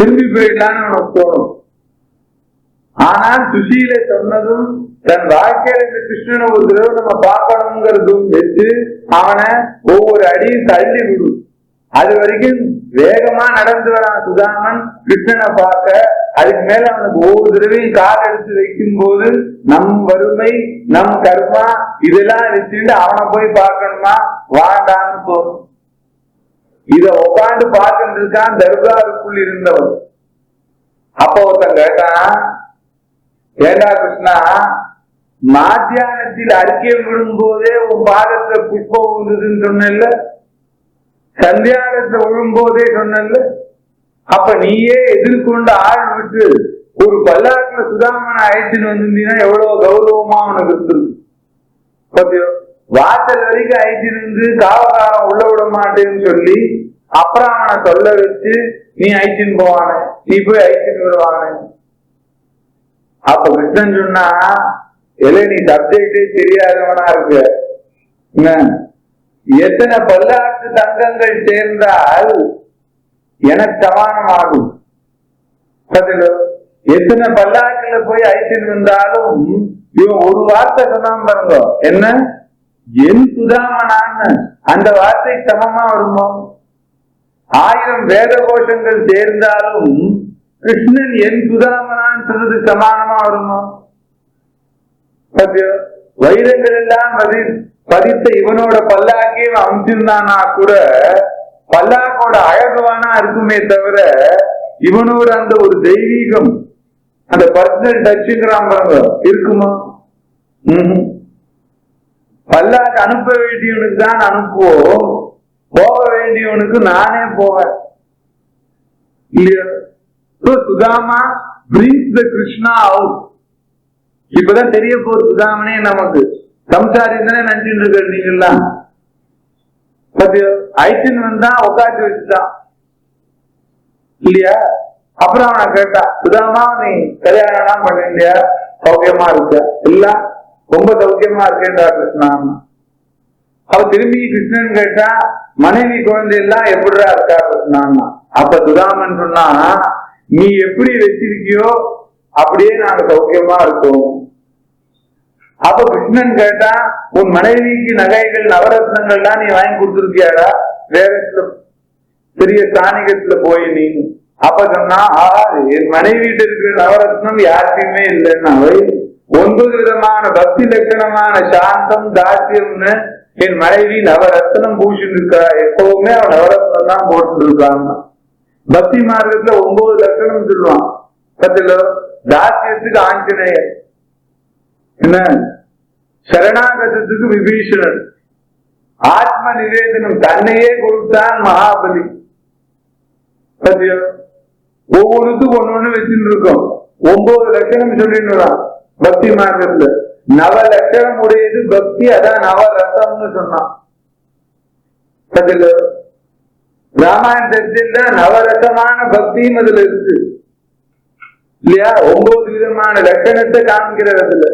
திரும்பி போயிடலான்னு அவனுக்கு தோணும். ஆனால் சுசீலை சொன்னதும் தன் வாழ்க்கையில இந்த கிருஷ்ணனை ஒரு தடவை நம்ம பார்க்கணுங்கிறதும் வச்சு அவனை ஒவ்வொரு அடியும் தள்ளி விடும். அது வரைக்கும் வேகமா நடந்து வரான் சுதாமன் கிருஷ்ணனை பார்க்க. அதுக்கு மேல அவனுக்கு ஒவ்வொரு தடவையும் கால் எடுத்து வைக்கும் போது நம் வறுமை நம் கர்மா இதெல்லாம் வச்சுட்டு அவனை போய் பார்க்கணுமா வாண்டான்னு தோணும். இத உட்காந்து பார்த்துட்டு இருக்கான் தர்காருக்குள் இருந்தவன். அப்போ ஒருத்தன் கேட்டான், ஏண்டா கிருஷ்ணா, மாத்தியானத்தில் அறிக்கையம் விடும் போதே உன் பாதத்தை புஷ்பம் வந்ததுன்னு சொன்ன, சந்தியானத்தை விழும்போதே சொன்ன, அப்ப நீயே எதிர்கொண்டு ஆள் விட்டு ஒரு பல்லாக்குல சுதாமனை அழைச்சின்னு வந்திருந்தீங்கன்னா எவ்வளவு கௌரவமா உனக்கு இருந்திருக்கு. வாசல் வரைக்கும் அழைச்சின்னு வந்து காவகாரம் உள்ள விட மாட்டேன்னு சொல்லி அப்புறம் அவனை சொல்ல வச்சு நீ அழைச்சின்னு போவான, நீ போய் அழைச்சின்னு வருவான. அப்ப கிருஷ்ணன் சொன்னா, நீ சப்ஜெக்டே தெரியாதவனா இருக்கு. எத்தனை பல்லாக்கு தங்கங்கள் சேர்ந்தால் எனக்கு சமானமாகும். எத்தனை பல்லாக்குல போய் அழைச்சிட்டு வந்தாலும் இவன் ஒரு வார்த்தை சொன்னான் பாருங்க, என்ன என் சுதாமனான்னு அந்த வார்த்தை சமமா வருமோ? 1000 வேத கோஷங்கள் சேர்ந்தாலும் கிருஷ்ணன் என் சுதாமனான்னு சொன்னது சமானமா வருமோ? வைரங்கள் எல்லாம் பதித்த இவனோட பல்லாக்கே அமைச்சிருந்தானா கூட பல்லாக்கோட அழகுவானா இருக்குமே தவிர இவனோட அந்த ஒரு தெய்வீகம் அந்த பர்சனல் டச்சுங்கிறான் பாருங்க இருக்குமா? பல்லாக்கு அனுப்ப வேண்டியவனுக்கு தான் அனுப்புவோம், போக வேண்டியவனுக்கு நானே போவேன் இல்லையா? Sudama brings the Krishna out. இப்பதான் தெரிய போகுது சுதாமனே நமக்கு. சம்சாரி தானே நினைச்சுட்டு இருக்க நீங்கெல்லாம். ஐச்சின் வந்தா உட்காந்து வச்சுட்டான் இல்லையா? அப்புறம் அவனை கேட்டா, சுதாமா நீ கல்யாணம் எல்லாம் பண்ணியா, சௌக்கியமா இருக்க? எல்லாம் ரொம்ப சௌக்கியமா இருக்கேன்டா கிருஷ்ணா. அவ திரும்பி கிருஷ்ணன் கேட்டா, மனைவி குழந்தை எல்லாம் எப்படிடா இருக்கா கிருஷ்ணான்னா. அப்ப சுதாமன் சொன்னா, நீ எப்படி வச்சிருக்கியோ அப்படியே நாங்க சௌக்கியமா இருக்கோம். அப்ப கிருஷ்ணன் கேட்டா, உன் மனைவிக்கு நகைகள் நவரத்னங்கள்லாம் நீ வாங்கி கொடுத்துருக்கியாடா வேற பெரிய ஸ்தானிகத்துல போய் நீ? அப்ப சொன்னா, என் மனைவிட்டு இருக்கிற நவரத்னம் யாருக்குமே இல்லைன்னா 9 விதமான பக்தி லட்சணமான சாந்தம் தாசியம்னு என் மனைவி நவரத்னம் பூசிட்டு இருக்கா. எப்பவுமே அவன் நவரத்னம் தான் போட்டு இருக்காங்க. பக்தி மார்க்கத்துல 9 லட்சணம் சொல்லுவான். தாசியத்துக்கு ஆஞ்சநேயர், என்ன சரணாகதத்துக்கு விபீஷணன், ஆத்ம நிவேதனம் தன்னையே கொடுத்தான் மகாபலி. ஒவ்வொருத்துக்கும் ஒண்ணு வச்சுட்டு இருக்கோம். 9 லட்சணம் சொல்லிட்டு பக்தி மார்க்கத்துல. நவ லட்சணம் உடையது பக்தி, அதான் நவரசம்னு சொன்னான். ராமாயணத்துல நவரசமான பக்தியும் அதுல இருக்கு இல்லையா? 9 விதமான லட்சணத்தை காண்கிறதுல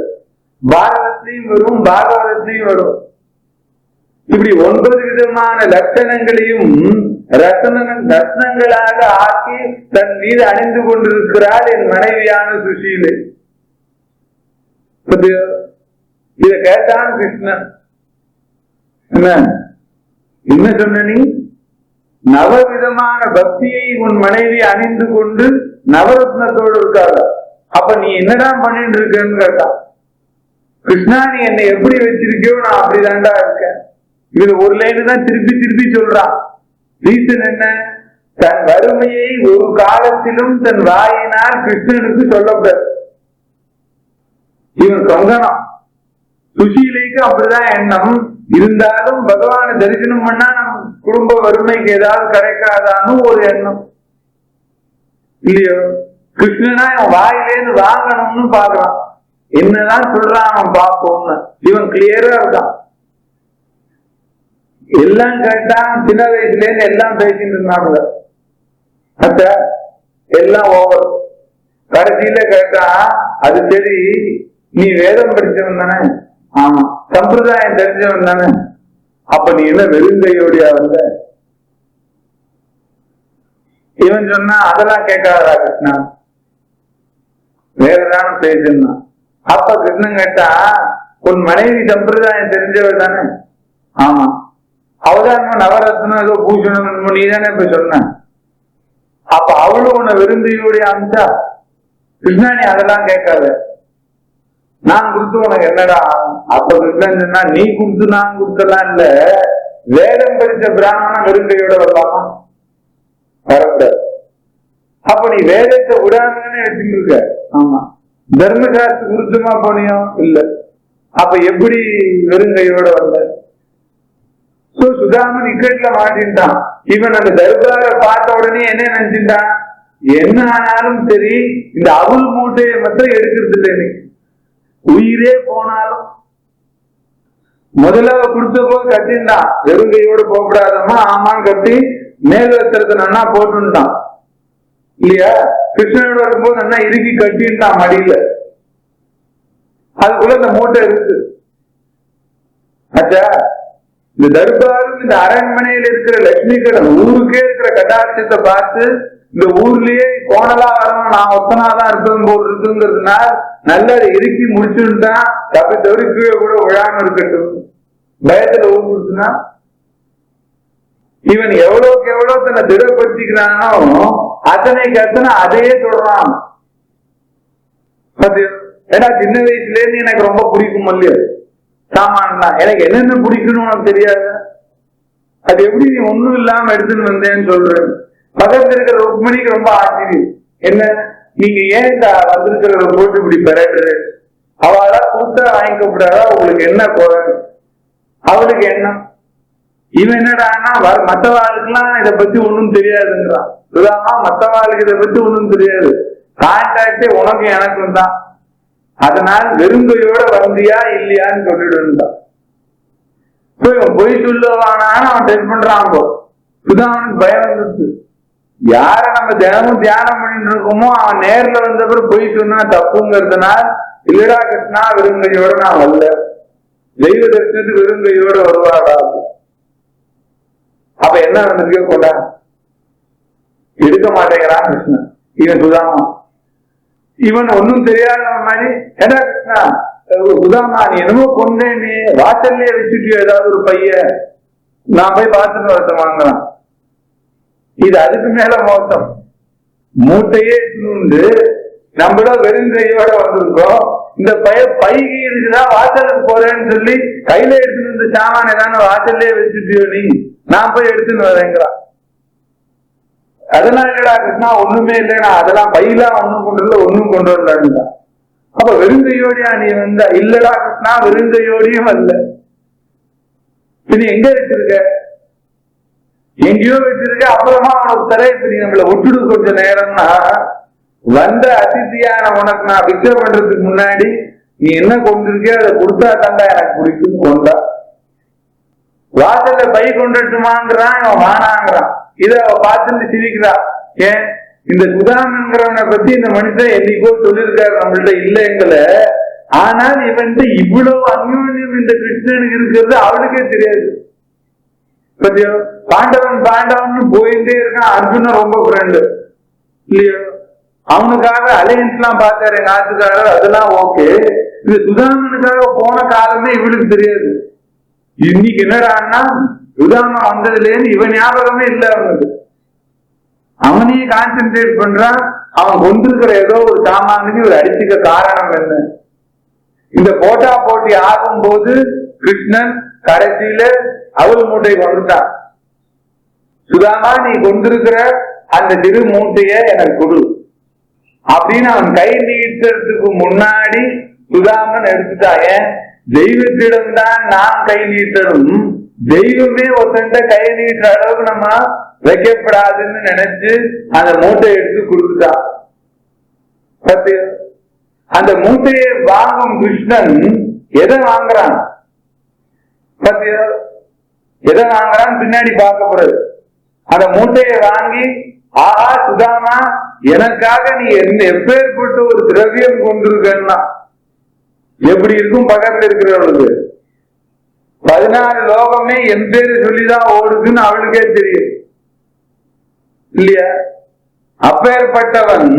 பாரதத்தையும் வரும், பாகவதத்தையும் வரும். இப்படி 9 விதமான லட்சணங்களையும் ரத்னங்களாக ஆக்கி தன் மீது அணிந்து கொண்டிருக்கிறாள் என் மனைவியான சுஷீலை. இத கேட்டான் கிருஷ்ணன். என்ன சொன்ன நீ? நவவிதமான பக்தியை உன் மனைவி அணிந்து கொண்டு நவரத்னத்தோடு இருக்காங்க. அப்ப நீ என்னடா பண்ணிட்டு இருக்கன்னு கேட்டான். கிருஷ்ணா, நீ என்னை எப்படி வச்சிருக்கியோ நான் அப்படிதான்டா இருக்கேன். இதுல ஒரு லைன் தான் திருப்பி திருப்பி சொல்றான். ரீசன் என்ன? தன் வறுமையை ஒரு காலத்திலும் தன் வாயினால் கிருஷ்ணனுக்கு சொல்லப்படாது. இவன் சொந்தனம். சுஷீலைக்கு அப்படிதான் எண்ணம் இருந்தாலும் பகவானை தரிசனம் பண்ணா நம்ம குடும்ப வறுமைக்கு ஏதாவது கிடைக்காதான்னு ஒரு எண்ணம் இல்லையோ? கிருஷ்ணனா இவன் வாயிலேருந்து வாங்கணும்னு பாக்குறான். என்னதான் சொல்றான் அவன் பார்ப்போம்னு. இவன் கிளியரா இருக்கான். எல்லாம் கேட்டான். சின்ன வயசுல இருந்து எல்லாம் பேசிட்டு இருந்தாங்க. அத்த எல்லாம் ஓவர். கடைசியில கேட்டா, அது சரி நீ வேதம் படிச்சவன் தானே? ஆமா. சம்பிரதாயம் தெரிஞ்சவன் தானே? அப்ப நீ என்ன வெறுங்கையோடியா வந்த? இவன் சொன்னா அதெல்லாம் கேட்காதா கிருஷ்ணா, வேறதான பேசுன்னா. அப்ப கிருஷ்ணன் கேட்டா, உன் மனைவி சம்பிரதாயம் தெரிஞ்சவர் தானே? ஆமா. அவதான நவரத்னம் ஏதோ பூஷணம் நீ தானே இப்ப சொன்ன. அப்ப அவளும் உன்னை விரும்பியுடைய அமிச்சா? கிருஷ்ணா நீ அதெல்லாம் கேட்காத, நான் கொடுத்து உனக்கு என்னடா. அப்ப கிருஷ்ணன் சொன்னா, நீ கொடுத்து நான் கொடுத்தலாம் இல்ல, வேதம் படித்த பிராமணன் வெறுங்கையோட வரலாமா? வரக்கூடாது. அப்ப நீ வேதத்தை விடாமனே வச்சுட்டு இருக்க. ஆமா. தர்மசாஸ்திர விருத்தமா போனியோ? இல்ல. அப்ப எப்படி வெறுங்கையோட வந்த? சுதாமன் இக்கட்ல மாட்டின்ட்டான். இவன் அந்த தர்பார பார்த்த உடனே என்ன நினைச்சுட்டான், என்ன ஆனாலும் சரி இந்த அவுல் மூட்டையை மட்டும் எடுக்கிறது இல்லை, உயிரே போனாலும். முதல்ல கொடுத்த போது கட்டின்டான், வெறுங்கையோடு போகக்கூடாதம்மா, ஆமான்னு கட்டி மேல் வஸ்திரத்தை நன்னா போட்டுட்டான் இல்லையா. கிருஷ்ணனோட வரும்போது நன்னா இறுக்கி கட்டின்டான் மடியில. அதுக்குள்ள இந்த மூட்டை இருக்கு. ஆச்சா, இந்த தர்பாரும் இந்த அரண்மனையில இருக்கிற லட்சுமி கடன் ஊருக்கே இருக்கிற கட்டாட்சத்தை பார்த்து இந்த ஊர்லயே கோணலா வரணும், நான் ஒத்தனாதான் இருப்பேன் போல் இருக்குங்கிறதுனால நல்லா இறுக்கி முடிச்சுட்டான். தப்பி தவறி கீழே கூட விழாம இருக்கட்டும் பயத்துல ஊருச்சுன்னா. இவன் எவ்வளவுக்கு எவ்வளவு தன்னை திடப்படுத்திக்கிறானோ அத்தனைக்கு அத்தனை அதையே தொடரான். ஏன்னா சின்ன வயசுல இருந்து எனக்கு ரொம்ப பிடிக்கும் இல்லையா சாமான் தான், எனக்கு என்னென்ன பிடிக்கணும் உனக்கு தெரியாது. அது எப்படி நீ ஒண்ணும் இல்லாம எடுத்துன்னு வந்தேன்னு சொல்றேன். பக்கத்துல இருக்கிற ருக்மணிக்கு ரொம்ப ஆச்சரியம், என்ன நீங்க ஏன் வந்திருக்கிற போட்டு இப்படி பெறட்டு, அவளா கூட்டா வாங்கிக்கப்படாதா, உங்களுக்கு என்ன குறை? அவளுக்கு என்ன, இவன் என்னடான்னா மற்றவாளுக்கெல்லாம் இதை பத்தி ஒண்ணும் தெரியாதுங்கிறான். சுதாமா மற்றவாளுக்கு இதை பத்தி ஒண்ணும் தெரியாது, கான்டாக்டே உனக்கு எனக்கும் தான், அதனால் வெறுங்கையோட வந்தியா இல்லையான்னு சொல்லிடுந்தான். பொய் சொல்லுவானான்னு அவன் டெஸ்ட் பண்றான். சுதாமனுக்கு பயம் வந்துருச்சு, யார நம்ம தினமும் தியானம் பண்ணிட்டு இருக்கோமோ அவன் நேர்ல வந்தப்பறம் பொய் சொன்னா தப்புங்கிறதுனால, இல்லடா கிருஷ்ணா வெறுங்கையோட நான் வரல, தெய்வ தரிசனத்துக்கு வெறுங்கையோட வருவாடா. அப்ப என்ன வந்திருக்கே கொண்டா எடுக்க மாட்டேங்கிறான் கிருஷ்ணன். இவன் சுதாமா, இவன் ஒன்னும் தெரியாத மாதிரி, ஏடா கிருஷ்ணா சுதாமா நீ என்னமோ கொண்டேன்னு வாசல்லே வச்சுட்டியோ ஏதாவது ஒரு பைய, நான் போய் பார்த்துட்டு வரத்த வாங்குறான். இது அதுக்கு மேல மோசம், மூட்டையே உண்டு, நம்மள வெறுங்கையோட வந்திருக்கோம், இந்த பைகி இருக்குதா வாசலுக்கு போறேன்னு சொல்லி கையில எடுத்துட்டு இருந்த சாமான ஏதான வாசல்லே வச்சுட்டியோ நீ, நான் போய் எடுத்துன்னு வரேங்கிறான். அதெல்லாம் இல்லடா கிருஷ்ணா ஒண்ணுமே இல்லை, நான் அதெல்லாம் பையெல்லாம் ஒண்ணும் கொண்டு வரல, ஒண்ணும் கொண்டு வரல. அப்ப வெறுங்கையோடியா நீ வந்த? இல்லடா கிருஷ்ணா வெறுங்கையோடியும் வரல. நீ எங்க வச்சிருக்க? எங்கேயோ வச்சிருக்க. அப்புறமா அவனுக்கு தர, இப்ப நீ நம்மள விட்டுடு கொஞ்ச நேரம்னா, வந்த அதிதியான உனக்கு நான் பிக்சர் பண்றதுக்கு முன்னாடி நீ என்ன கொண்டிருக்கே அதை கொடுத்தா தாண்டா எனக்கு பிடிக்கும் கொண்டா. வாசல்ல பை கொண்டுட்டுமாங்கிறான், அவன் வானாங்கிறான். இத அவ பார்த்துட்டு சிரிக்கிறா. ஏன் இந்த சுதாமன்கிறவனை பத்தி இந்த மனுஷன் என்னைக்கோ சொல்லியிருக்காரு நம்மள்ட்ட இல்லைங்கள, ஆனால் இவன் இவ்வளவு அந்யோன்யம் இந்த கிருஷ்ணனுக்கு இருக்கிறது அவளுக்கே தெரியாது. பத்தியோ பாண்டவன் பாண்டவன் போயிட்டே இருக்கான், அர்ஜுனன் ரொம்ப ஃப்ரெண்டு இல்லையோ, அவனுக்காக அலையன்ஸ் எல்லாம் பார்த்தாரு எங்க ஆத்துக்காரர், அதெல்லாம் ஓகே. இந்த சுதாமனுக்காக போன காலமே இவளுக்கு தெரியாது. இன்னைக்கு என்னடான்னா சுதாமன் வந்ததுலேருந்து இவன் ஞாபகமே இல்லை அவனுக்கு. அவனையே கான்சென்ட்ரேட் பண்றான். அவன் கொண்டிருக்கிற ஏதோ ஒரு சாமானுக்கு இவர் அடிச்சுக்க காரணம் என்ன? இந்த போட்டா போட்டி ஆகும் போது கிருஷ்ணன் கடைசியில அவள் மூட்டை கொண்டுட்டான். சுதாமா நீ கொண்டிருக்கிற அந்த திரு மூட்டைய எனக்கு கொடு அப்படின்னு அவன் கை நீட்டுறதுக்கு முன்னாடி சுதாமன் எடுத்துட்டாங்க. தெய்வத்திடம்தான் நான் கை நீட்டணும், தெய்வமே ஒருத்தண்ட கை நீட்டுற அளவுக்கு நம்ம வைக்கப்படாதுன்னு நினைச்சு அந்த மூட்டையை எடுத்து கொடுத்துட்டான். அந்த மூட்டையை வாங்கும் கிருஷ்ணன் எதை வாங்குறான்? எதை வாங்குறான் பின்னாடி பார்க்கப்படுது. அந்த மூட்டையை வாங்கி, ஆஹா சுதாமா எனக்காக நீ எப்பேற்பட்ட ஒரு திரவியம் கொண்டிருக்கன்னா எப்படி இருக்கும் பக்கத்துல இருக்கிறவளுக்கு? 16 லோகமே என் பேரு சொல்லிதான் ஓடுதுன்னு அவளுக்கே தெரியும் இல்லையா? அப்பேற்பட்டவன்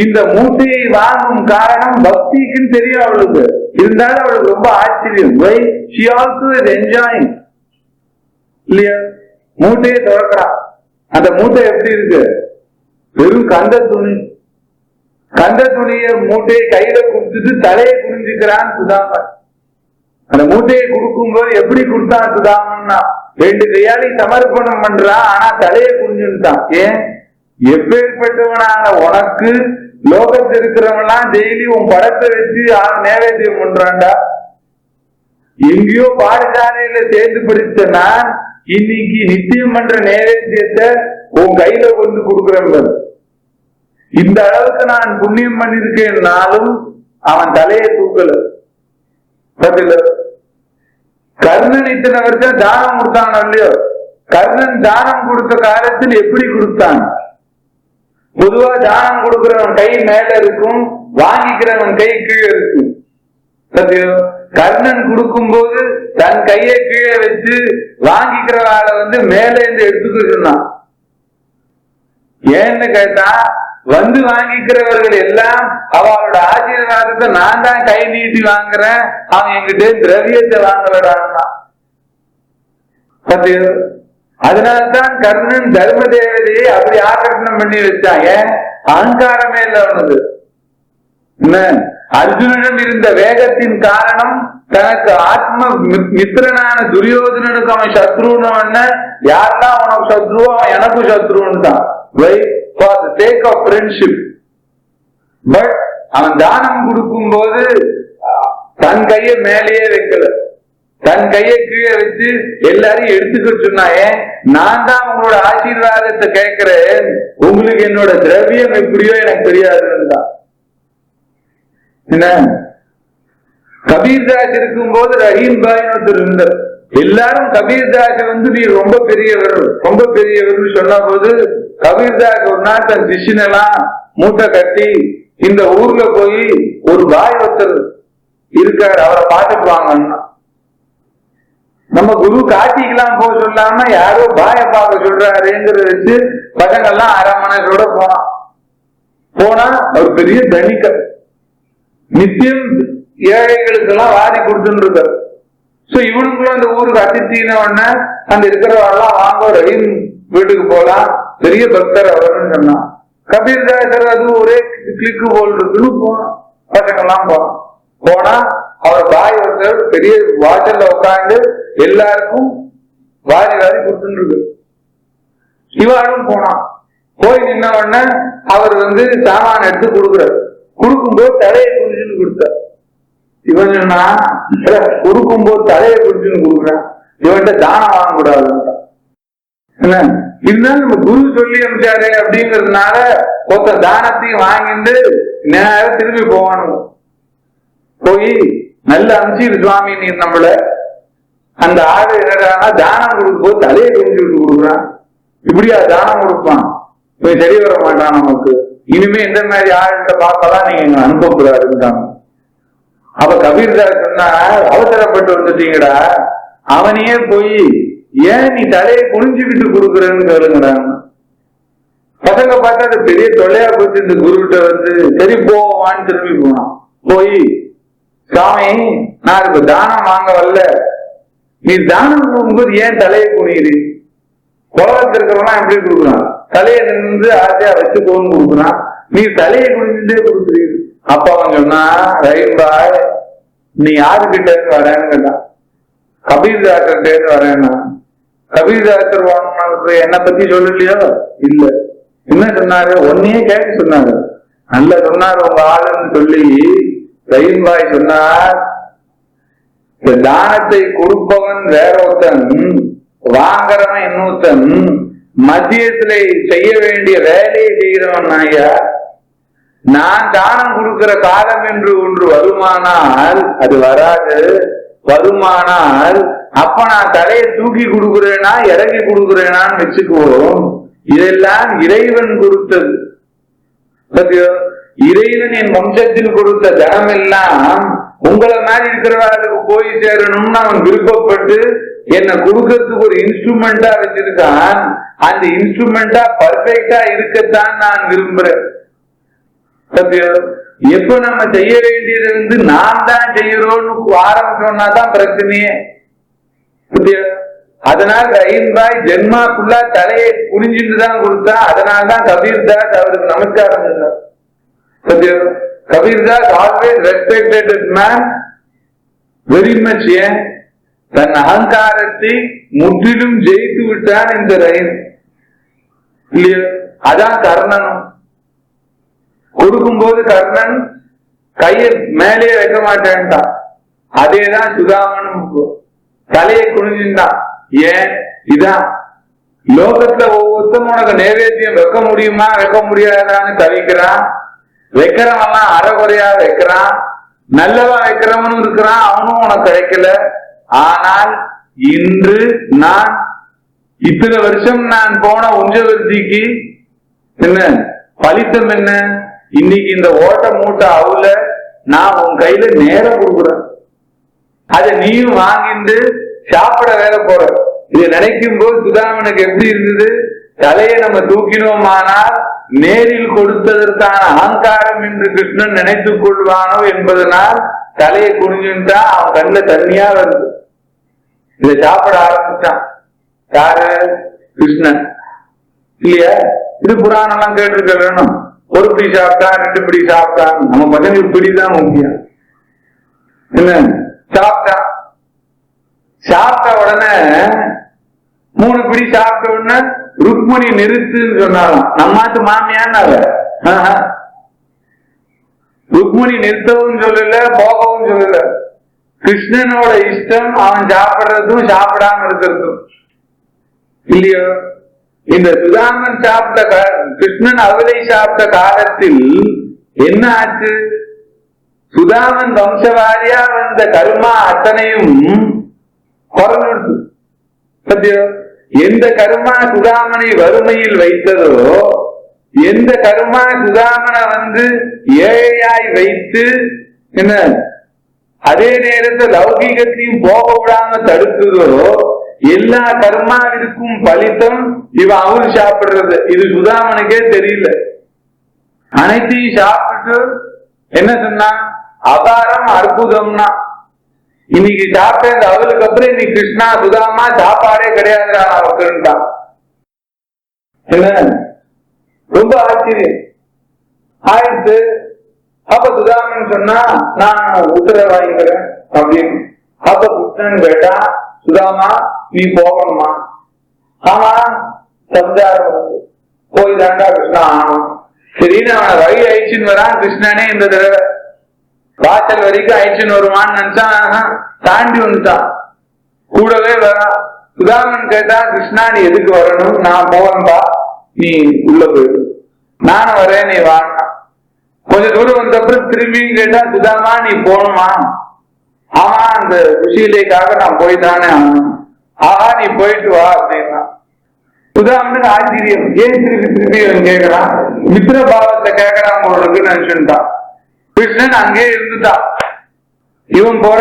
இந்த மூட்டையை வாங்கும் காரணம் பக்திக்குன்னு தெரியும் அவளுக்கு. இருந்தாலும் அவளுக்கு ரொம்ப ஆச்சரியம். Why? She also is enjoying. இல்லையா? மூட்டையை திறக்கிறா. அந்த மூட்டை எப்படி இருக்கு? வெறும் கந்த துணி. கந்த துணிய மூட்டையை கையில கொடுத்துட்டு தலையை புரிஞ்சுக்கிறான் சுதாமன். அந்த மூட்டையை கொடுக்கும் போது எப்படி கொடுத்தான் சுதாமன்னா, 2 கையாளி சமர்ப்பணம் பண்றான், ஆனா தலையை புரிஞ்சுட்டான். ஏன்? எப்பேற்பட்டவனான உனக்கு லோகத்தில் இருக்கிறவன்லாம் டெய்லி உன் படத்தை வச்சு நேவேத்தியம் பண்றான்டா. எங்கேயோ பாடசாலையில சேர்ந்து படிச்சனா இன்னைக்கு நித்தியம் பண்ற நேவேத்தியத்தை உன் கையில கொண்டு கொடுக்குறேன். இந்த அளவுக்கு நான் புண்ணியம் பண்ணிருக்கேன்னாலும் அவன் தலையை தூக்கல. கர்ணன் இத்தனை வருஷம் தானம் கொடுத்தான் இல்லையோ? கர்ணன் தானம் கொடுத்த காலத்தில் எப்படி கொடுத்தான்? பொதுவா தானம் கொடுக்கிறவன் கை மேல இருக்கும், வாங்கிக்கிறவன் கை கீழே இருக்கும். சத்தியம். கர்ணன் கொடுக்கும் போது தன் கையை கீழே வச்சு வாங்கிக்கிறவாளை மேல இருந்து எடுத்துக்க சொன்னான். ஏன்னு கேட்டா, வாங்கிக்கிறவர்கள் எல்லாம் அவளோட ஆசீர்வாதத்தை நான் தான் கை நீட்டி வாங்குறேன், அவன் என்கிட்ட திரவியத்தை வாங்கலடான்னா. சத்தியம். அதனால்தான் கர்ணன் தர்ம தேவதையை அப்படி ஆகர்ஷணம் பண்ணி வச்சான். ஏன்? அகங்காரமே இல்ல அவனுக்கு. அர்ஜுனனிடம் இருந்த வேகத்தின் காரணம் தனக்கு ஆத்ம மித்திரனான துரியோதனனுக்கு அவன் சத்ருன்னு, யாரெல்லாம் அவனுக்கு சத்ருவோ அவன் எனக்கும் சத்ருன்னு தான். For the sake of friendship. But அவன் தானம் கொடுக்கும் போது தன் கையை மேலேயே வைக்கல, தன் கையை கீழே வச்சு எல்லாரையும் எடுத்துக்க சொன்னாயே. நான் தான் உங்களோட ஆசீர்வாதத்தை கேட்கிறேன், உங்களுக்கு என்னோட திரவியம் எப்படியோ எனக்கு தெரியாதுன்னு தான். என்ன? கபீர்தாஸ் இருக்கும் போது ரஹீம் பாய் ஒருத்தர் இருந்தார். எல்லாரும் கபீர்தாஸ் நீ ரொம்ப பெரியவர் ரொம்ப பெரியவர் சொன்ன போது கபீர்தாஸ் ஒரு நாள் தன் சிஷ்யனெல்லாம் மூட்டை கட்டி இந்த ஊர்ல போய் ஒரு பாய் ஒருத்தர் இருக்காரு, அவரை பார்த்துட்டு வாங்கன்னா. நம்ம குரு காட்சிக்கெல்லாம் போக சொல்லாம யாரோ பாய பார்க்க சொல்றாருங்கிறத வச்சு பசங்கள்லாம் அரை மனசோட போனா அவர் பெரிய தனிக்க நித்தியம் ஏழைகளுக்கு எல்லாம் வாரி கொடுத்துட்டு இருக்காரு. சோ இவனுக்குள்ள அந்த ஊருக்கு அதிர்ச்சின உடனே அந்த இருக்கிறவெல்லாம் வாங்க ரஹீம் வீட்டுக்கு போலாம், பெரிய பக்தர் அவர்னு சொன்னான். கபீர்தாசர் அது ஒரே கிளிக்கு போல் இருக்குன்னு போனான். பசங்கள்லாம் போனா அவர் பாய் ஒருத்தர் பெரிய வாசல்ல உட்காந்து எல்லாருக்கும் வாரி வாரி கொடுத்துட்டு இருக்கு. இவாளும் போனான். போய் நின்ன உடனே அவர் சாமான எடுத்து கொடுக்குறாரு. கொடுக்கும்போது தலையை குடிச்சுன்னு கொடுத்தார். இவன் சொன்னா கொடுக்கும்போது தலையை குடிச்சுன்னு கொடுக்குறான், இவன்கிட்ட தானம் வாங்கக்கூடாதுன்னு. என்ன இருந்தாலும் நம்ம குரு சொல்லி அனுப்பிச்சாரு அப்படிங்கிறதுனால ஒருத்த தானத்தையும் வாங்கிட்டு நேரம் திரும்பி போவானு. போய் நல்ல அனுப்பிச்சு சுவாமி நீர் நம்மள அந்த ஆடு என்னடானா தானம் கொடுக்கும் போது தலையை குடிச்சு விட்டு கொடுக்குறான். இப்படியா தானம் கொடுப்பான்? போய் சரி வர மாட்டான் நமக்கு. இனிமே எந்த மாதிரி ஆளுகிட்ட பார்க்கலாம் நீங்க அனுப்பக்கூடாதுன்னு. அவ கபீர்தாஸ் சொன்னா அவசரப்பட்டு வந்துட்டீங்கடா, அவனையே போய் ஏன் நீ தலையை குனிஞ்சுக்கிட்டு கொடுக்குறன்னு கேளுங்கிறாங்க. பசங்க பார்த்தா அது பெரிய தொல்லையா போச்சு. இந்த குரு கிட்ட சரி போவான்னு திரும்பி போனான். போய் சாமி நான் இப்ப தானம் வாங்க வரல, நீ தானம் கொடுக்கும்போது ஏன் தலையை குனியுது? உலகத்தில் இருக்கிறவெல்லாம் எப்படி கொடுக்குறான்? தலையை நின்று ஆசையா வச்சு போன்னு கொடுக்குறான், நீ தலையை குனிஞ்சுட்டே கொடுக்குறீங்க. அப்ப அவன் சொன்னா ரஹீம்பாய் நீ யாருக்கிட்ட இருந்து வரேன்னு கேட்டான். கபீர்தாசர்கிட்ட இருந்து வரேன்னா. கபீர்தாசர் என்னை பத்தி சொல்லலையோ? இல்ல. என்ன சொன்னாரு? ஒன்னையே கேட்க சொன்னாரு. நல்ல சொன்னாரு உங்க ஆளுன்னு சொல்லி ரஹீம்பாய் சொன்னார், இந்த தானத்தை கொடுப்பவன் வேற ஒருத்தன், வாங்குறவன் இன்னொருத்தன், மத்தியத்துல செய்ய வேண்டிய வேலையை செய்கிறவன் ஐயா. நான் தானம் கொடுக்கிற காலம் என்று ஒன்று வருமானால் அது வராது. வருமானால் அப்ப நான் தலையை தூக்கி கொடுக்கிறேனா இறங்கி கொடுக்கிறேனான்னு வச்சுக்குவோம். இதெல்லாம் இறைவன் கொடுத்தது. இறைவன் என் வம்சத்தில் கொடுத்த தனம் எல்லாம் உங்களை மாதிரி இருக்கிறவர்களுக்கு போய் சேரணும்னு அவன் விருப்பப்பட்டு என்ன கொடுக்கறதுக்கு ஒரு இன்ஸ்ட்ருமெண்டா வச்சிருக்கான். அந்த இன்ஸ்ட்ருமெண்டா பர்ஃபெக்டா இருக்கத்தான் நான் விரும்புறேன். எப்ப நம்ம செய்ய வேண்டியது நாம் தான் செய்யறோம்னு ஆரம்பிச்சோம்னா தான் பிரச்சனையே. அதனால ரஹீம்பாய் ஜென்மாக்குள்ள தலையை குனிஞ்சிட்டு தான் கொடுத்தா. அதனால்தான் கபீர்தாஸ் அவருக்கு நமஸ்காரம் சொன்னார். Kabirdas always respected man very much. ஏன்? தன் அகங்காரத்தை முற்றிலும் ஜெயித்து விட்டான் இந்த ரஹீம் இல்லையா? அதான் கர்ணனும் கொடுக்கும் போது கர்ணன் கையை மேலே வைக்க மாட்டேன்டான். அதேதான் சுதாமனும் தலையை குனிஞ்சின்றான். ஏன்? இதான் லோகத்துல ஒவ்வொருத்தரும் உனக்கு நைவேத்தியம் வைக்க முடியுமா வைக்க முடியாதான்னு தவிக்கிறான். வைக்கிறவன் அறகுறையா வைக்கிறான், நல்லவா வைக்கிறவனும் இருக்கிறான், அவனும் உனக்கு கிடைக்கல. ஆனால் இன்று நான் இத்தனை வருஷம் நான் போன உஞ்சவர்த்திக்கு என்ன பலித்தம் என்ன? இன்னைக்கு இந்த ஓட்ட மூட்டை அவுல நான் உன் கையில நேரம் கொடுக்குறேன். அதை நீயும் வாங்கிட்டு சாப்பிட வேலை போற. இதை நினைக்கும் போது சுதாமனுக்கு எப்படி இருந்தது? தலையை நம்ம தூக்கினோமானால் நேரில் கொடுத்ததற்கான அகங்காரம் என்று கிருஷ்ணன் நினைத்துக் கொள்வானோ என்பதனால் தலையை குனிஞ்சுட்டா அவன் கண்ணில் தண்ணியா வருது. இதை சாப்பிட ஆரம்பிச்சான். யாரு? கிருஷ்ணன் இல்லையா? இது புராணம் எல்லாம் கேட்டிருக்க வேணும். ஒரு பிடி சாப்பிட்டான், 2 பிடி சாப்பிட்டான். நம்ம பசங்களுக்கு பிடிதான் முக்கியம். என்ன சாப்பிட்டான்? சாப்பிட்ட உடனே 3 பிடி சாப்பிட்ட உடனே ருக்மணி நிறுத்துன்னு சொன்னாலும் நம்மாத்து மாமியான்னு ருக்மணி நிறுத்தவும் சொல்லல, போகவும் சொல்லல. கிருஷ்ணனோட இஷ்டம் அவன் சாப்பிடுறதும் சாப்பிடாம இருக்கிறதும் இல்லையோ? இந்த சுதாமன் சாப்பிட்ட கிருஷ்ணன் அவளை சாப்பிட்ட காலத்தில் என்ன ஆச்சு? சுதாமன் வம்சவாரியா வந்த கர்மா அத்தனையும் குறைஞ்சிடுது. சத்தியம். எந்த கர்மா சுதாமனை வறுமையில் வைத்ததோ, எந்த கர்மா சுதாமனை ஏழையாய் வைத்து என்ன அதே நேரத்தில் லௌகீகத்தையும் போக விடாம தடுத்ததோ, எல்லா கர்மாவிற்கும் பலித்தம் இவன் அவரு சாப்பிடுறது. இது சுதாமனுக்கே தெரியல. அனைத்தையும் சாப்பிட்டு என்ன சொன்னா? அபாரம் அற்புதம்னா. இன்னைக்கு சாப்பிட்ட அவளுக்கு அப்புறம் இன்னைக்கு கிருஷ்ணா சுதாமா சாப்பாடே கிடையாதுடா அவருக்குன்றான். என்ன ரொம்ப ஆச்சரியம் ஆயிடுச்சு. அப்ப சுதாமன் சொன்னா நான் உத்தரவு வாங்கிக்கிறேன் அப்படின்னு. அப்ப கிருஷ்ணன் கேட்டா, சுதாமா நீ போகணுமா? ஆமா, சம்சாரம் போய் தாண்டா கிருஷ்ணா ஆகணும். சரின்னு அவனை வழி அழிச்சுன்னு வரான். கிருஷ்ணனே இந்த தடவை வாசல் வரைக்கும் அழிச்சுன்னு வருவான்னு நினைச்சான். தாண்டி வந்துட்டான். கூடவே வரான். சுதாமன் கேட்டா, கிருஷ்ணா நீ எதுக்கு வரணும்? நான் போவேன்பா, நீ உள்ள போயிடு. நானும் வரேன், நீ வாங்க. கொஞ்ச தூரம் வந்தப்பறம் திரும்பியும் கேட்டா, சுதாமா நீ போகணுமா? ஆமா, அந்த குஷிலைக்காக நான் போய்தானே ஆகணும். ஆஹா, நீ போயிட்டு வா அப்படின்னா. சுதாமனுக்கு ஆச்சரியம். ஏன் திருப்பி திருப்பி கேட்கறான்? மித்திர பாவத்தை கேட்கறான் போறதுக்கு நினைச்சுட்டான். கிருஷ்ணன் அங்கே இருந்துட்டான். இவன் போற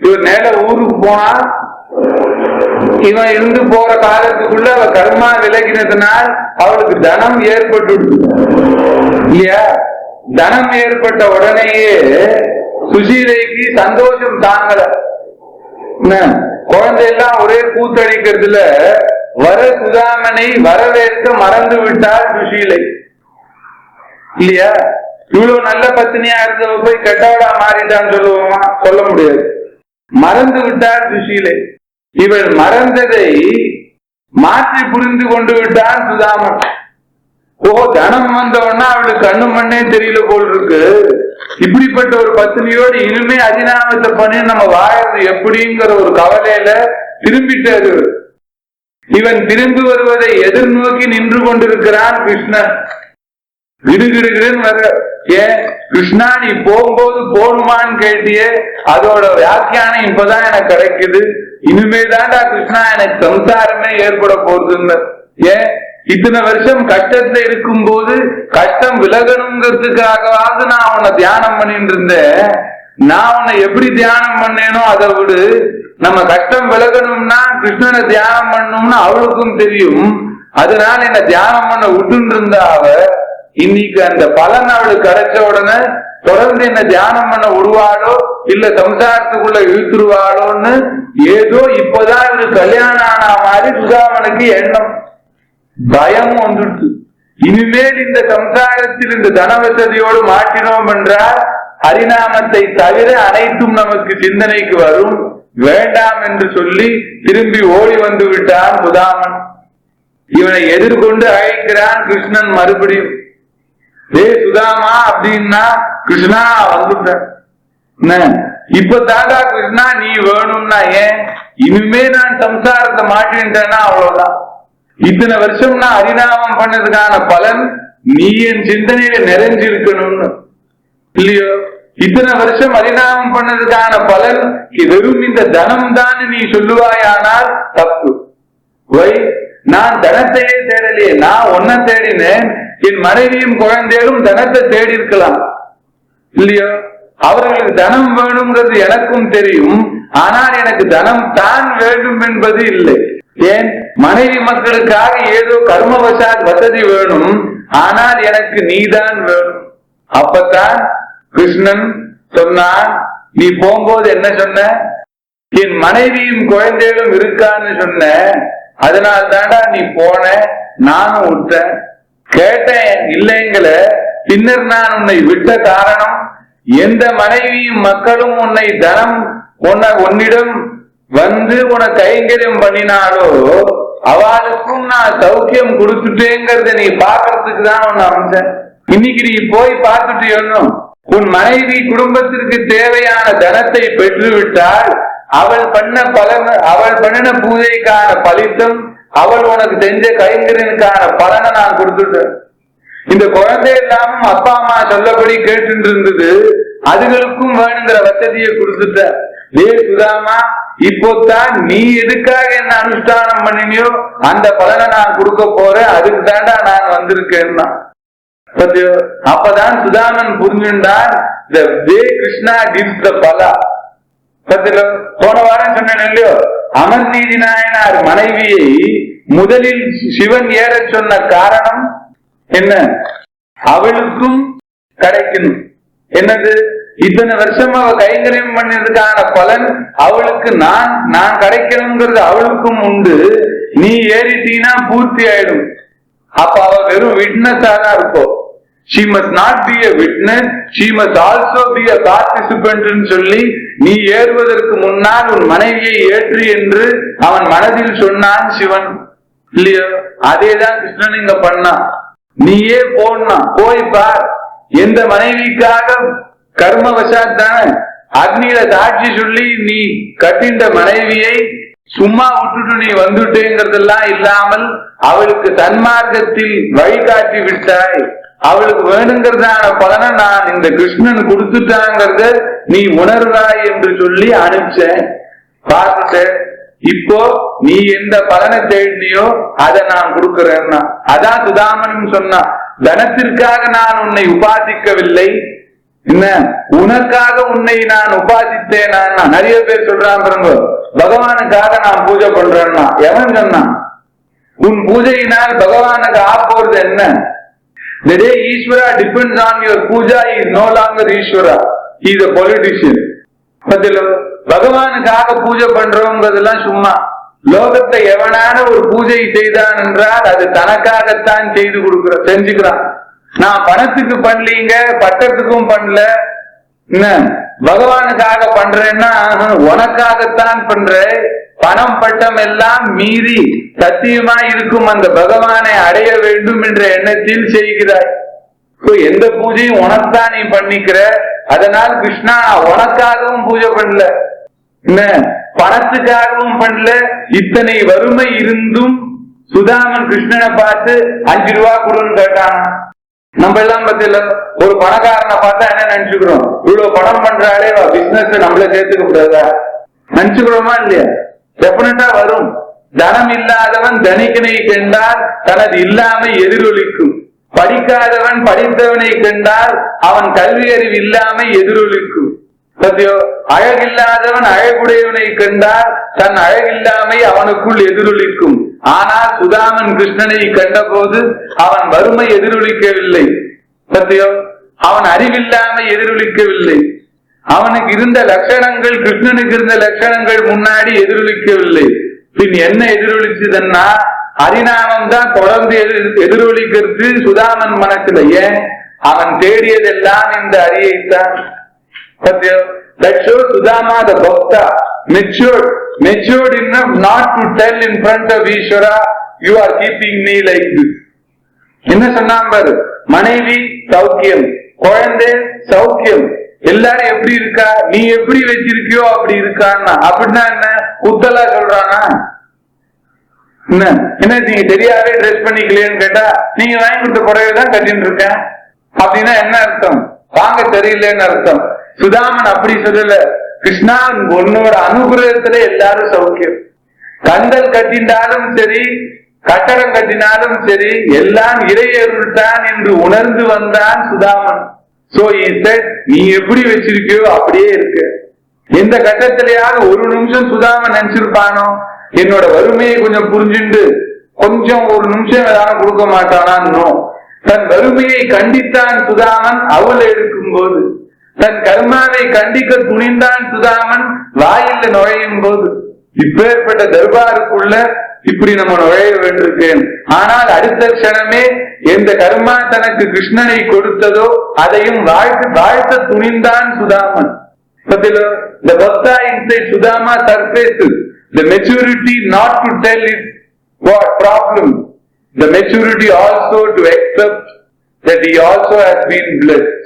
இவன் நேர ஊருக்கு போனா, இவன் இருந்து போற காலத்துக்குள்ள அவ கர்மா விலகினதுனால் அவளுக்கு தனம் ஏற்பட்டு இல்லையா? தனம் ஏற்பட்ட உடனேயே சுசீலைக்கு சந்தோஷம் தாங்கல. குழந்தையெல்லாம் ஒரே கூத்தடிக்கிறதுல வர சுதாமனை வரவேற்க மறந்து விட்டார் சுசீலை இல்லையா? இவ்வளவு நல்ல பத்தினியா இருந்தவ போய் கெட்டவடா மாறிட்டான்னு சொல்லுவோமா? சொல்ல முடியாது. மறந்து விட்டார் சுசீலை. இவள் மறந்ததை மாற்றி புரிந்து கொண்டு விட்டான் சுதாமன். ஓ, தனம் வந்தவன்னா அவளுக்கு கண்ணு மண்ணே தெரியல போல் இருக்கு. இப்படிப்பட்ட ஒரு பத்தினியோடு இனிமே அதிநாமத்தை பண்ணி நம்ம வாழறது எப்படிங்கிற ஒரு கவலையில திரும்பிட்டாரு. இவன் திரும்பி வருவதை எதிர்நோக்கி நின்று கொண்டிருக்கிறான் கிருஷ்ணன். கிடுகிடுகிறன்னு வர. ஏன் கிருஷ்ணா நீ போகும்போது போகணுமான்னு கேட்டியே, அதோட வியாக்கியானம் இப்பதான் எனக்கு கிடைக்குது. இனிமேதான்டா கிருஷ்ணா எனக்கு சம்சாரமே ஏற்பட போகுதுன்னு. ஏன் இத்தனை வருஷம் கஷ்டத்துல இருக்கும் போது கஷ்டம் விலகணுங்கிறதுக்காகவாவது நான் உன்னை தியானம் பண்ணிட்டு இருந்தேன். நான் உன்னை எப்படி தியானம் பண்ணேனோ அதை விடு, நம்ம கஷ்டம் விலகணும்னா கிருஷ்ணனை தியானம் பண்ணணும்னு அவளுக்கும் தெரியும். அதனால என்ன தியானம் பண்ண விட்டு இருந்தா அவ இன்னைக்கு அந்த பலன் அவளுக்கு கிடைச்ச உடனே தொடர்ந்து என்ன தியானம் பண்ண விடுவாளோ இல்ல சம்சாரத்துக்குள்ள இழுத்துருவாளோன்னு ஏதோ இப்பதான் இவரு கல்யாணம் ஆனா மாதிரி சுதாமனுக்கு எண்ணம், பயம் வந்துட்டு. இனிமேல் இந்த சம்சாரத்தில் இந்த தன வசதியோடு மாற்றினோம் என்றால் ஹரிநாமத்தை தவிர அனைத்தும் நமக்கு சிந்தனைக்கு வரும், வேண்டாம் என்று சொல்லி திரும்பி ஓடி வந்து விட்டான் சுதாமன். இவனை எதிர்கொண்டு அழைக்கிறான் கிருஷ்ணன் மறுபடியும். ஏ சுதாமா அப்படின்னா கிருஷ்ணா வந்துட்ட, இப்ப தாத்தா கிருஷ்ணா நீ வேணும்னா ஏன், இனிமே நான் சம்சாரத்தை மாட்டின்றேன்னா அவ்வளவுதான். இத்தனை வருஷம் நான் ஹரிநாமம் பண்ணதுக்கான பலன் நீ என் சிந்தனையில நிறைஞ்சிருக்கணும்னு இல்லையோ. இத்தனை வருஷம் ஹரிநாமம் பண்ணதுக்கான பலன் வெறும் இந்த தனம் தான் நீ சொல்லுவாயானால் தப்பு. வை, நான் தனத்தையே தேடலையே, நான் ஒன்ன தேடினேன். என் மனைவியும் குழந்தைகளும் தனத்தை தேடி இருக்கலாம் இல்லையோ. அவர்களுக்கு தனம் வேணுங்கிறது எனக்கும் தெரியும், ஆனால் எனக்கு தனம் தான் வேண்டும் என்பது இல்லை. ஏன், மனைவி மக்களுக்காக ஏதோ கர்மவசாத் வசதி வேணும், ஆனால் எனக்கு நீதான் வேணும். அப்பத்தான் கிருஷ்ணன் சொன்னான், நீ போகும்போது என்ன சொன்ன, என் மனைவியும் குழந்தைகளும் இருக்கான்னு சொன்ன, அதனால் தாண்டா நீ போன, நானும் விட்டேன். கேட்டேன் இல்லைங்கள, பின்னர் நான் உன்னை விட்ட காரணம், எந்த மனைவியும் மக்களும் உன்னை தனம் உன்னிடம் வந்து உன கைங்கரியம் பண்ணினாலோ அவளுக்கும் நான் சௌக்கியம் கொடுத்துட்டேங்கிறத நீ பாக்குறதுக்கு தான் உன்னை அமைச்சேன். இன்னைக்கு நீ போய் பார்த்துட்டு உன் மனைவி குடும்பத்திற்கு தேவையான தனத்தை பெற்றுவிட்டால் அவள் பண்ணின பூஜைக்கான பலித்தம், அவள் உனக்கு செஞ்ச கைங்கரியனுக்கான பலனை நான் கொடுத்துட்டேன். இந்த குழந்தை எல்லாமும் அப்பா அம்மா சொல்லபடி கேட்டு இருந்தது, அதுகளுக்கும் வேணுங்கிற வசதியை கொடுத்துட்ட. ஏ சுதாமா, இப்போதான் நீ எதுக்காக என்ன அனுஷ்டானம் பண்ணினியோ அந்த பலனை நான் கொடுக்க போறேன், அதுக்கு தாண்டா நான் வந்திருக்கேன்னா. அப்பதான் Sudhaman புரிஞ்சுட்டான், the way Krishna gives the pala. போன வாரம் சொன்னேன் இல்லையோ, அமர்நீதி நாயனார் மனைவியை முதலில் சிவன் ஏற சொன்ன காரணம் என்ன, அவளுக்கும் கிடைக்கணும். என்னது, இத்தனை வருஷம் அவ கைங்கரியம் பண்ணதுக்கான பலன் அவளுக்கு நான் கிடைக்கணுங்கிறது அவளுக்கும் உண்டு. நீ ஏறிட்டீனா பூர்த்தி ஆயிடும். அப்ப அவ வெறும் விட்னஸா தான் இருக்கும். She must not be a witness, she must also be a participant ன்னு சொல்லி நீ ஏறுவதற்கு முன்னால் உன் மனைவியை ஏற்று என்று அவன் மனதில் சொன்னான் சிவன் இல்லையோ. அதேதான் கிருஷ்ணன் இங்க பண்ணான். நீயே போனா போய் பார், எந்த மனைவிக்காக கர்மவசாத் தானே அக்னியில சாட்சி சொல்லி நீ கட்டின்ற மனைவியை சும்மா விட்டுட்டு நீ வந்துட்டேங்கிறதெல்லாம் இல்லாமல் அவளுக்கு சன்மார்க்கத்தில் வழிகாட்டி விட்டாய். அவளுக்கு வேணுங்கிறதான பலனை நான் இந்த கிருஷ்ணன் கொடுத்துட்டாங்கிறத நீ உணர்வாய் என்று சொல்லி அனுப்பிச்சேன். பார்த்துட்டு இப்போ நீ எந்த பலனை தேடினியோ அதை நான் கொடுக்கிறேன்னா. அதான் சுதாமன் சொன்னா, தனத்திற்காக நான் உன்னை உபாசிக்கவில்லை, என்ன உனக்காக உன்னை நான் உபாசித்தேன். நிறைய பேர் சொல்றான் பாருங்க, பகவானுக்காக நான் பூஜை பண்றேன்னா. எவன் சொன்னான்? உன் பூஜையினால் பகவானுக்கு ஆப்போறது என்ன? The day Ishvara depends on your puja, he is no longer Ishvara, he is a politician. பகவானுக்காக பூஜை பண்றோங்கிறதெல்லாம் சும்மா. லோகத்தை எவனான ஒரு பூஜை செய்தான் என்றால் அது தனக்காகத்தான் செஞ்சுக்கிறான். நான் பணத்துக்கு பண்ணலீங்க, பட்டத்துக்கும் பண்ணல, என்ன பகவானுக்காக பண்றேன்னா உனக்காகத்தான் பண்ற. பணம் பட்டம் எல்லாம் மீறி சத்தியமா இருக்கும் அந்த பகவானை அடைய வேண்டும் என்ற எண்ணத்தில் செய்கிறாய். எந்த பூஜையும் உனக்குதான் நீ பண்ணிக்கிற. அதனால் கிருஷ்ணா உனக்காகவும் பூஜை பண்ணல, என்ன பணத்துக்காகவும் பண்ணல. இத்தனை வறுமை இருந்தும் சுதாமன் கிருஷ்ணனை பார்த்து 5 ரூபா கொடுன்னு கேட்டான். நம்ம எல்லாம் பத்தில ஒரு பணக்காரனை பார்த்தா என்ன நினைச்சுக்கிறோம், இவ்வளவு பணம் பண்றாளே பிசினஸ் நம்மள சேர்த்துக்க கூடாதா நினைச்சுக்கிறோமா இல்லையா? டெபினட்டா வரும். தனம் இல்லாதவன் தனிக்கனை கண்டால் தனது இல்லாமை எதிரொலிக்கும். படிக்காதவன் படித்தவனை கண்டால் அவன் கல்வி அறிவு இல்லாமை எதிரொலிக்கும். சத்தியோ அழகில்லாதவன் அழகுடையவனை கண்டால் தன் அழகில்லாமை அவனுக்குள் எதிரொலிக்கும். ஆனால் சுதாமன் கிருஷ்ணனை கண்ட போது அவன் வறுமை எதிரொலிக்கவில்லை. சத்தியோ அவன் அறிவில்லாமை எதிரொலிக்கவில்லை. அவனுக்கு இருந்த லட்சணங்கள் கிருஷ்ணனுக்கு இருந்த லட்சணங்கள் முன்னாடி எதிரொலிக்கவில்லை. பின் என்ன எதிரொலிச்சதுன்னா ஹரிநாமம் தான் தொடர்ந்து எதிரொலிக்கிறது சுதாமன் மனசுல. ஏன்? அவன் தேடியதெல்லாம் இந்த ஹரியைத்தான். That shows Sudama the Bhakta matured enough not to tell in front of Ishvara, you are keeping me like this. என்ன சொன்னான் பாரு, மனைவி சௌக்கியம், குழந்தை சௌக்கியம், எல்லாரும் எப்படி இருக்கா, நீ எப்படி வச்சிருக்கியோ அப்படி இருக்கான்னா. அப்படின்னா என்ன குத்தலா சொல்றானா? என்ன நீங்க தெரியாவே ட்ரெஸ் பண்ணிக்கலன்னு கேட்டா, நீங்க வாங்கி கொடுத்த புடவைதான் கட்டின்னு இருக்கேன் அப்படின்னா என்ன அர்த்தம்? வாங்க தெரியலன்னு அர்த்தம். சுதாமன் அப்படி சொல்லல. கிருஷ்ணா உன்னோட அனுகிரகத்துல எல்லாரும் சௌக்கியம். கந்தல் கட்டினாலும் சரி, கட்டடம் கட்டினாலும் சரி, எல்லாம் இறையருள்தான் என்று உணர்ந்து வந்தான் சுதாமன். சோ நீ எப்படி வச்சிருக்கியோ அப்படியே இருக்கு. எந்த கட்டத்திலேயாவது ஒரு நிமிஷம் சுதாமன் நினைச்சிருப்பானோ என்னோட வறுமையை கொஞ்சம் புரிஞ்சுண்டு கொஞ்சம் ஒரு நிமிஷம் ஏதாவது கொடுக்க மாட்டானோ? தன் வறுமையை கண்டித்தான் சுதாமன் அவளை எடுக்கும் போது. தன் கர்மாவை கண்டிக்க துணிந்தான் சுதாமன் வாயில நுழையும் போது. இப்பேற்பட்ட தர்பாருக்குள்ள இப்படி நம்ம நுழைய வேண்டியிருக்கேன். ஆனால் அடுத்த க்ஷணமே எந்த கர்மா தனக்கு கிருஷ்ணனை கொடுத்ததோ அதையும் வாழ்த்த துணிந்தான் Sudhaman. The Bhakta inside Sudama surfaces the maturity not to tell his problem, the maturity also to accept that he also has been blessed.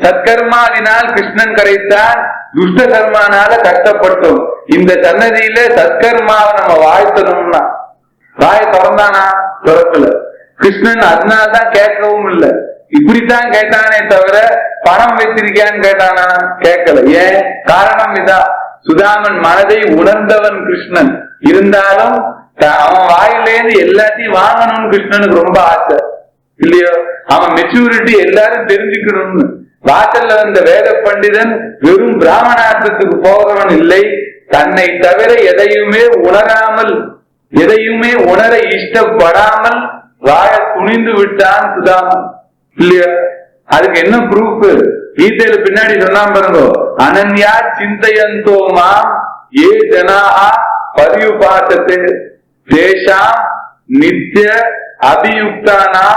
சத்கர்மாவினால் Krishnan கிடைத்தான், துஷ்ட கர்மானால கஷ்டப்பட்டோம். இந்த சன்னதியில சத்கர்மாவை நம்ம வாழ்த்தணும்னா வாய திறந்தானா? திறக்கல. கிருஷ்ணன் அதனால்தான் கேட்கவும் இல்லை. இப்படித்தான் கேட்டானே தவிர பணம் வச்சிருக்கியான்னு கேட்டானா? கேட்கல. ஏன்? காரணம் இதான், சுதாமன் மனதை உணர்ந்தவன் கிருஷ்ணன். இருந்தாலும் அவன் வாயிலேருந்து எல்லாத்தையும் வாங்கணும்னு கிருஷ்ணனுக்கு ரொம்ப ஆசை இல்லையோ? அவன் மெச்சூரிட்டி எல்லாரும் தெரிஞ்சுக்கணும்னு. வாசல்ல வந்த வேத பண்டிதன் வெறும் பிராமணார்த்தத்துக்கு போகிறவன் இல்லை, தன்னை தவிர எதையுமே உணராமல் எதையுமே உணர இஷ்டப்படாமல் வாழ துணிந்து விட்டான் சுதாமன் இல்லையா? அதுக்கு என்ன ப்ரூஃப்? கீதையில பின்னாடி சொன்னான் பாருங்க, அனன்யா சிந்தையந்தோமா ஏ ஜனாஹா பரியுபாசத்தே தேஷாம் நித்ய அபியுக்தானா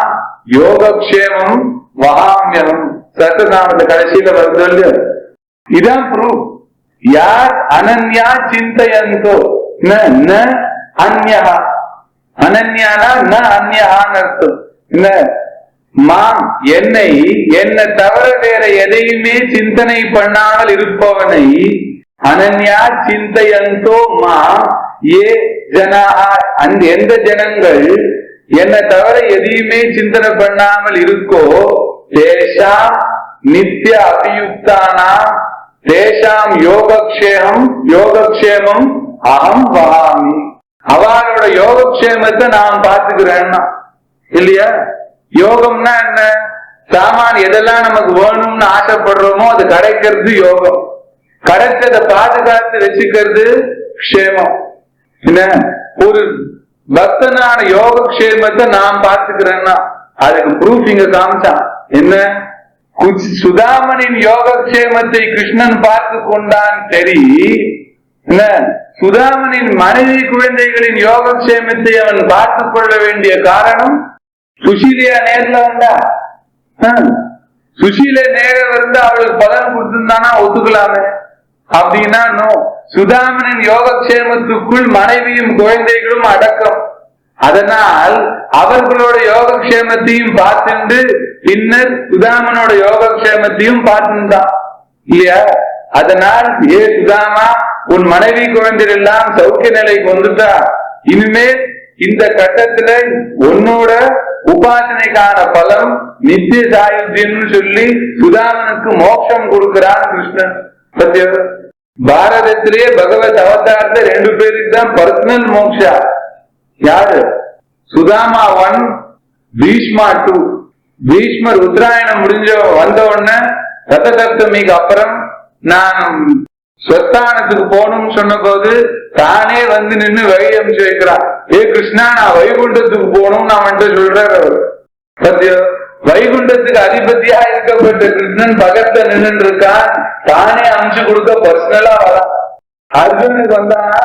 யோகக்ஷேமம் வகாமியம். சத்தநாமத்தை கடைசியில வருது. இதான் ப்ரூஃப். யார் அனன்யா சிந்தையந்தோ ந அன்யா, அனன்யானா ந அன்யான்னு அர்த்தம். மாம் என்னை தவிர வேற எதையுமே சிந்தனை பண்ணாமல் இருப்பவனை அனன்யா சிந்தையந்தோ மா ஏ ஜனா, எந்த ஜனங்கள் என்னை தவிர எதையுமே சிந்தனை பண்ணாமல் இருக்கோ தேஷாம் நித்திய அபியுக்தானா தேஷாம் யோகக்ஷேமம் அகம் வகாமி. அவளோட யோகக்ஷேமத்தை நான் பாத்துக்கிறேன்னா இல்லையா? யோகம்னா என்ன? சாமான் எதெல்லாம் நமக்கு வேணும்னு ஆசைப்படுறோமோ அது கிடைக்கிறது யோகம். கிடைச்சதை பாதுகாத்து வச்சுக்கிறது க்ஷேமம். ஒரு பக்தனான யோகக்ஷேமத்தை நான் பார்த்துக்கிறேன்னா அதுக்கு ப்ரூஃப் இங்க காமிச்சான். என்ன? சுதாமனின் யோகக்ஷேமத்தை கிருஷ்ணன் பார்த்து கொண்டான். சரி, என்ன சுதாமனின் மனைவி குழந்தைகளின் யோகக்ஷேமத்தை அவன் பார்த்து கொள்ள வேண்டிய காரணம்? சுஷீலையா நேர்ல வந்தா? சுஷீலை நேர வந்து அவளுக்கு பலன் கொடுத்திருந்தானா ஒத்துக்கலாமே. அப்படின்னா நோ. சுதாமனின் யோகக்ஷேமத்துக்குள் மனைவியும் குழந்தைகளும் அடக்கம். அதனால் அவர்களோட யோகக்ஷேமத்தையும் பார்த்துண்டு பின்னர் சுதாமனோட யோகக்ஷேமத்தையும் பார்த்துட்டான் இல்லையா? அதனால் ஏ சுதாமா, உன் மனைவி குழந்தைகள் எல்லாம் சௌக்கிய நிலைக்கு வந்துட்டா, இனிமேல் இந்த கட்டத்துல உன்னோட உபாசனைக்கான பலம் நித்திய சாயுஜ்யம்னு சொல்லி சுதாமனுக்கு மோட்சம் கொடுக்கிறான் கிருஷ்ணன். பாரதத்திலே பகவத் அவதாரத்தை 2 பேருக்கு தான் பர்சனல் மோக்ஷா. யாரு? சுதாமா 1, பீஷ்மா 2. பீஷ்மர் உத்தராயணம் முடிஞ்ச வந்த உடனே ரதசப்தமிக்கு அப்புறம் நான் ஸ்வஸ்தானத்துக்கு போகணும்னு சொன்ன போது தானே வந்து நின்று வழி அமைச்சு வைக்கிறான். ஏ கிருஷ்ணா, நான் வைகுண்டத்துக்கு போகணும்னு அவன்கிட்ட சொல்றாரு அவர். சத்தியம், வைகுண்டத்துக்கு அதிபதியா இருக்கப்பட்ட கிருஷ்ணன் பக்கத்துல நின்று இருக்கான். தானே அமைச்சு கொடுக்க பர்சனலா வரான். அர்ஜுனுக்கு வந்தானா